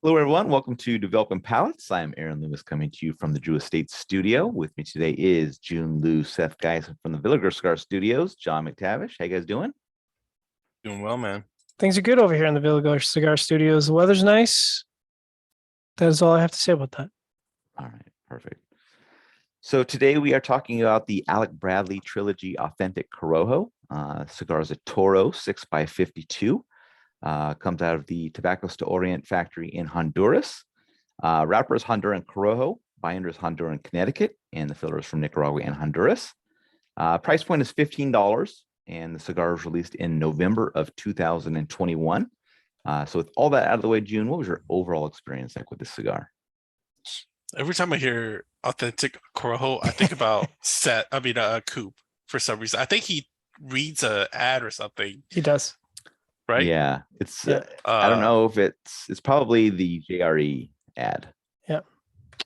Hello, everyone. Welcome to Developing Palates. I'm Aaron Loomis coming to you from the Drew Estate Studio. With me today is Jiunn, Lou, Seth, guys from the Villager Cigar Studios. John McTavish. How you guys doing? Doing well, man. Things are good over here in the Villager Cigar Studios. The weather's nice. That is all I have to say about that. All right, perfect. So today we are talking about the Alec Bradley Trilogy Authentic Corojo. Cigar is a Toro 6x52. Comes out of the Tabacos de Orient factory in Honduras. Wrapper is Honduran Corojo, binder is Honduran Connecticut, and the filler is from Nicaragua and Honduras. Price point is $15, and the cigar was released in November of 2021. So with all that out of the way, Jiunn, what was your overall experience like with this cigar? Every time I hear authentic Corojo, I think about Coop for some reason. I think he reads a ad or something. He does. Right? Yeah, it's I don't know if it's probably the JRE ad. Yeah.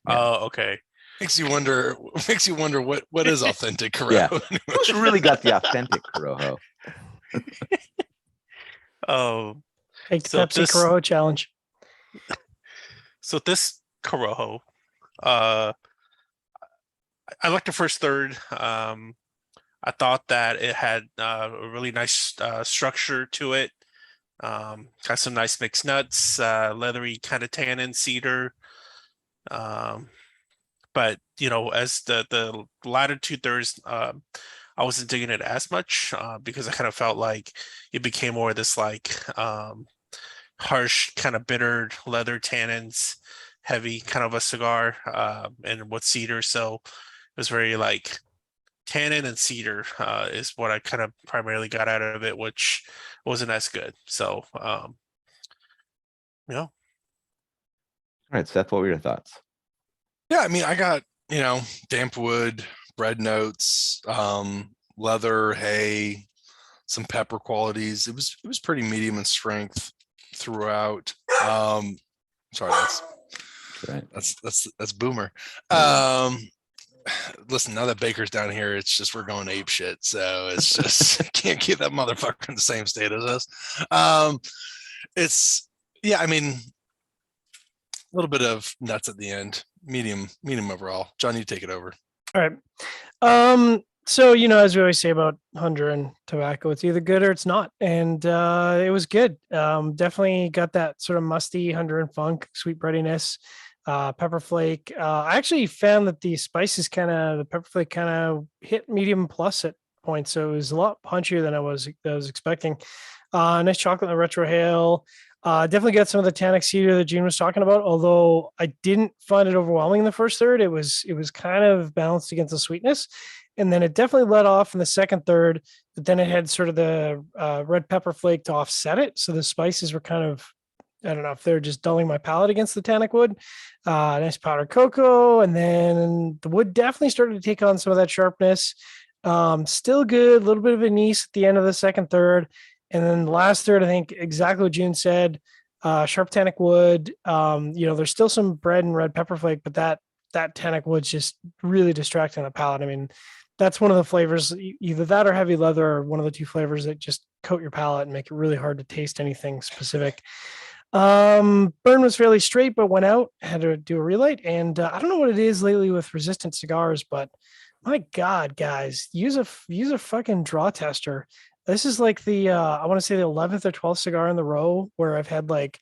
Oh, okay. Makes you wonder what is authentic Corojo. Yeah. Who's really got the authentic Corojo? Oh, Take the Pepsi Corojo challenge. So this Corojo, I like the first third. I thought that it had a really nice structure to it. Got some nice mixed nuts, leathery kind of tannin, cedar. But as the latter two thirds, I wasn't digging it as much because I kind of felt like it became more of this like harsh, kind of bitter leather tannins, heavy kind of a cigar, and with cedar. So it was very like tannin and cedar is what I kind of primarily got out of it, which wasn't as good. So, yeah. All right, Seth, what were your thoughts? Yeah, I mean, I got, damp wood, bread notes, leather, hay, some pepper qualities. It was pretty medium in strength throughout. Sorry, that's Boomer. Listen, now that Baker's down here, it's just we're going ape shit. So it's just can't keep that motherfucker in the same state as us. I mean, a little bit of nuts at the end, medium overall. John, you take it over. All right. So as we always say about Honduran tobacco, it's either good or it's not, and it was good. Definitely got that sort of musty Honduran funk, sweet breadiness. Pepper flake. I actually found that the spices the pepper flake kind of hit medium plus at points. So it was a lot punchier than I was expecting. Nice chocolate and retrohale. Definitely got some of the tannic cedar that Jiunn was talking about, although I didn't find it overwhelming in the first third. It was kind of balanced against the sweetness. And then it definitely let off in the second third, but then it had sort of the red pepper flake to offset it. So the spices were kind of, I don't know if they're just dulling my palate against the tannic wood. Nice powdered cocoa. And then the wood definitely started to take on some of that sharpness. Still good, a little bit of anise at the end of the second third. And then the last third, I think exactly what Jiunn said, sharp tannic wood. There's still some bread and red pepper flake, but that tannic wood's just really distracting the palate. I mean, that's one of the flavors, either that or heavy leather, or one of the two flavors that just coat your palate and make it really hard to taste anything specific. Burn was fairly straight, but went out, had to do a relight. And I don't know what it is lately with resistant cigars, but my God, guys, use a fucking draw tester. This is like the, I want to say the 11th or 12th cigar in the row where I've had like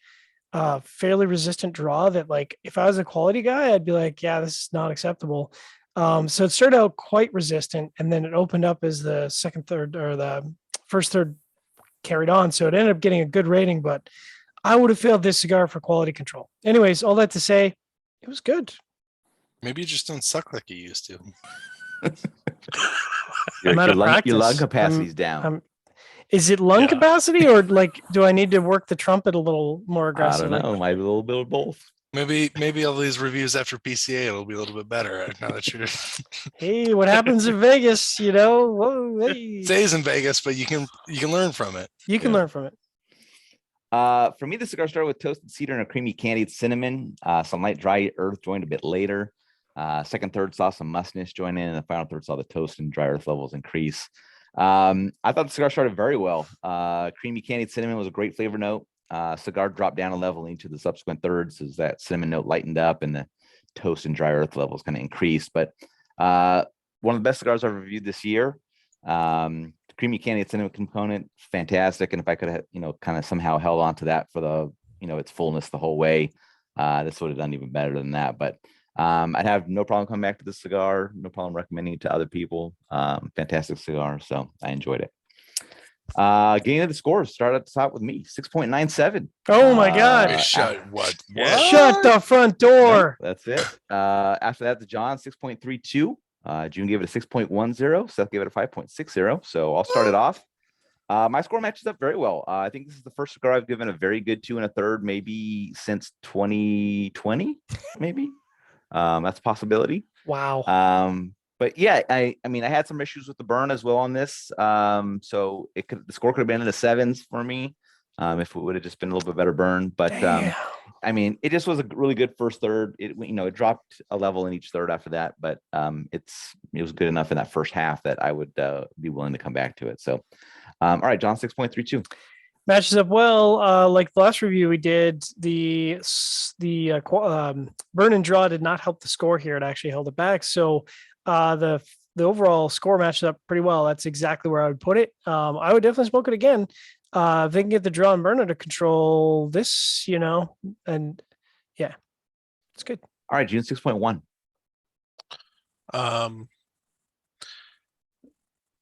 fairly resistant draw that, like, if I was a quality guy, I'd be like, yeah, this is not acceptable. So it started out quite resistant, and then it opened up as the second third or the first third carried on. So it ended up getting a good rating, but I would have failed this cigar for quality control. Anyways, all that to say, it was good. Maybe you just don't suck like you used to. Your lung capacity's down. Is it lung capacity, or like, do I need to work the trumpet a little more aggressively? I don't know. Might be a little bit of both. Maybe all these reviews after PCA will be a little bit better now that you're. Hey, what happens in Vegas? Whoa, hey. It stays in Vegas, but you can learn from it. You can learn from it. For me, the cigar started with toasted cedar and a creamy candied cinnamon. Some light dry earth joined a bit later. Second third saw some mustiness join in, and the final third saw the toast and dry earth levels increase. I thought the cigar started very well. Creamy candied cinnamon was a great flavor note. Cigar dropped down a level into the subsequent thirds as that cinnamon note lightened up and the toast and dry earth levels kind of increased. But one of the best cigars I've reviewed this year. Creamy candy cinnamon component, fantastic. And if I could have, kind of somehow held on to that for the, its fullness the whole way, this would have done even better than that. But I'd have no problem coming back to this cigar, no problem recommending it to other people. Fantastic cigar. So I enjoyed it. Getting into the scores, start at the top with me, 6.97. Oh my God. Wait, shut what? Yeah. Shut the front door. That's it. After that, the Jiunn 6.32. Jiunn gave it a 6.10. Seth gave it a 5.60. So I'll start it off. My score matches up very well. I think this is the first cigar I've given a very good 2 1/3, maybe since 2020, maybe. That's a possibility. Wow. But yeah, I mean, I had some issues with the burn as well on this. So the score could have been in the 7s for me, if it would have just been a little bit better burn. But Damn. I mean, it just was a really good first third. It it dropped a level in each third after that, but it was good enough in that first half that I would be willing to come back to it. So, all right, Jiunn 6.32. Matches up well. Like the last review we did, the burn and draw did not help the score here. It actually held it back. So the overall score matches up pretty well. That's exactly where I would put it. I would definitely smoke it again. If they can get the draw and burn under control, this, and yeah, it's good. All right, Jiunn 6.1.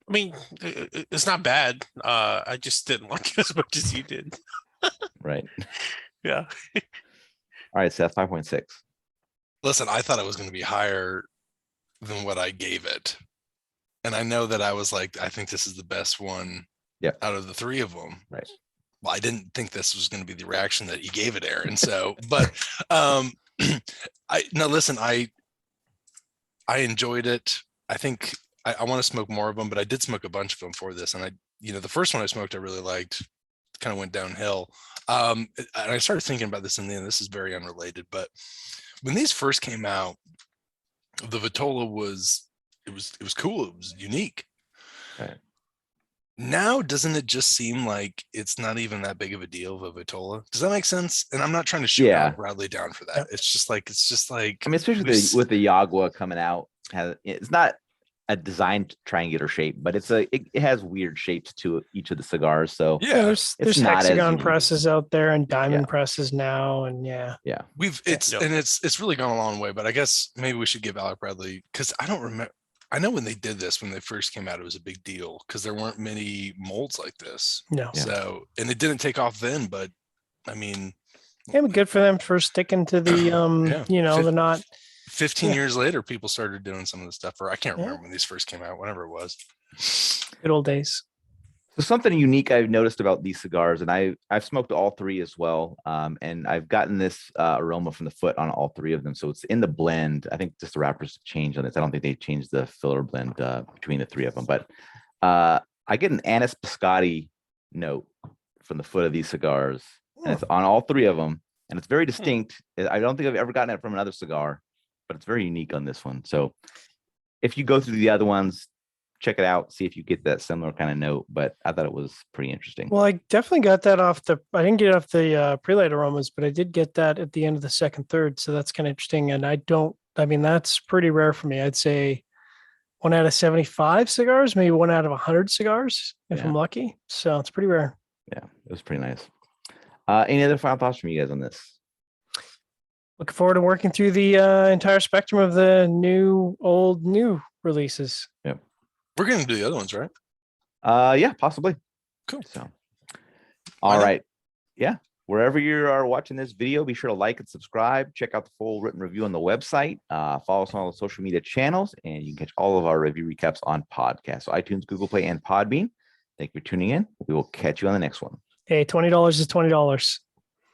I mean, it's not bad. I just didn't like it as much as you did. Right. Yeah. All right, Seth 5.6. Listen, I thought it was going to be higher than what I gave it. And I know that I was like, I think this is the best one out of the 3 of them. Right. Well, I didn't think this was going to be the reaction that you gave it, Aaron. So, but listen, I enjoyed it. I think I want to smoke more of them, but I did smoke a bunch of them for this. And the first one I smoked, I really liked, kind of went downhill. And I started thinking about this in the end. This is very unrelated, but when these first came out, the Vitola was cool. It was unique. Right. Now, doesn't it just seem like it's not even that big of a deal of a Vitola? Does that make sense? And I'm not trying to shoot Alec Bradley down for that. It's just like I mean, especially with the Yagua coming out, it's not a designed triangular shape, but it has weird shapes to each of the cigars. So yeah, there's not hexagon presses out there and diamond presses now, and it's really gone a long way. But I guess maybe we should give Alec Bradley, because I don't remember. I know when they did this, when they first came out, it was a big deal because there weren't many molds like this. No. So, and it didn't take off then, but I mean, good for them for sticking to the they're not. 15 years later, people started doing some of the stuff, or I can't remember when these first came out, whatever it was. Good old days. So something unique I've noticed about these cigars, and I've smoked all 3 as well, and I've gotten this aroma from the foot on all 3 of them. So it's in the blend. I think just the wrappers changed on this. I don't think they changed the filler blend between the 3 of them, but I get an anise biscotti note from the foot of these cigars, and it's on all 3 of them, and it's very distinct. I don't think I've ever gotten it from another cigar, but it's very unique on this one. So if you go through the other ones, check it out, see if you get that similar kind of note. But I thought it was pretty interesting. Well, I definitely got that I didn't get it off the pre-light aromas, but I did get that at the end of the second third. So that's kind of interesting. And that's pretty rare for me. I'd say 1 out of 75 cigars, maybe 1 out of 100 cigars, if I'm lucky. So it's pretty rare. Yeah, it was pretty nice. Any other final thoughts from you guys on this? Looking forward to working through the entire spectrum of the new releases. Yep. We're going to do the other ones, right? Yeah, possibly. Cool. So, all right. Yeah. Wherever you are watching this video, be sure to like and subscribe. Check out the full written review on the website. Follow us on all the social media channels, and you can catch all of our review recaps on podcasts. So iTunes, Google Play, and Podbean. Thank you for tuning in. We will catch you on the next one. Hey, $20 is $20.